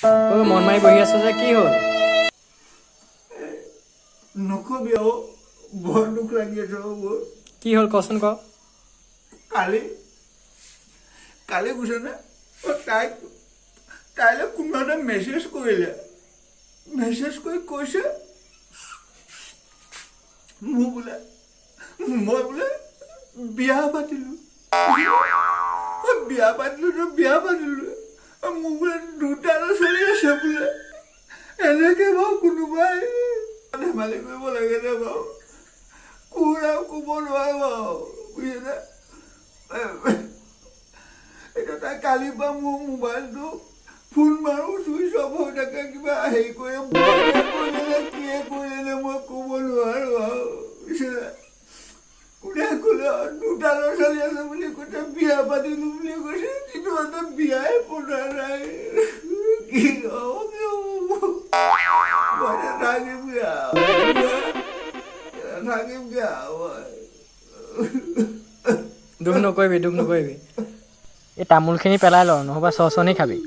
মন মাৰি বহি আছো যে কি হ'ল? নকবি আৰু বৰ দুখ লাগি আছে মোৰ। কি হ'ল কচোন ক? কালি বুজিছনে তাইলৈ কোনোবা এটা মেছেজ কৰিলে। মেছেজ কৰি কৈছে মই বোলে বিয়া পাতিলো। বিয়া পাতিলো মোৰ বোলে 2টা ল'ৰা ছোৱালী আছে বোলে। এনেকে বাৰু কোনোবাই ধেমালি কৰিব লাগে নে বাৰু? কোন আৰু ক'ব নোৱাৰে বাৰু বুজিছেনে? এতিয়া তাই কালিৰ পৰা মোৰ মোবাইলটো ফোন মাৰো চুইচ অফ হৈ থাকে। কিবা হেৰি কৰি কিয়ে কৰিলে মই ক'ব নোৱাৰো আৰু বুজিছেনে? কোনে ক'লে 2টা ল'ৰা ছোৱালী আছে বুলি কৈছে, বিয়া পাতিলো বুলি কৈছে, কিন্তু সিহঁতে বিয়াই পতা নাই। কি থাকিমগে দুখ নকৰিবি। এই তামোলখিনি পেলাই ল, নহ'বা চৰচৰনি খাবি।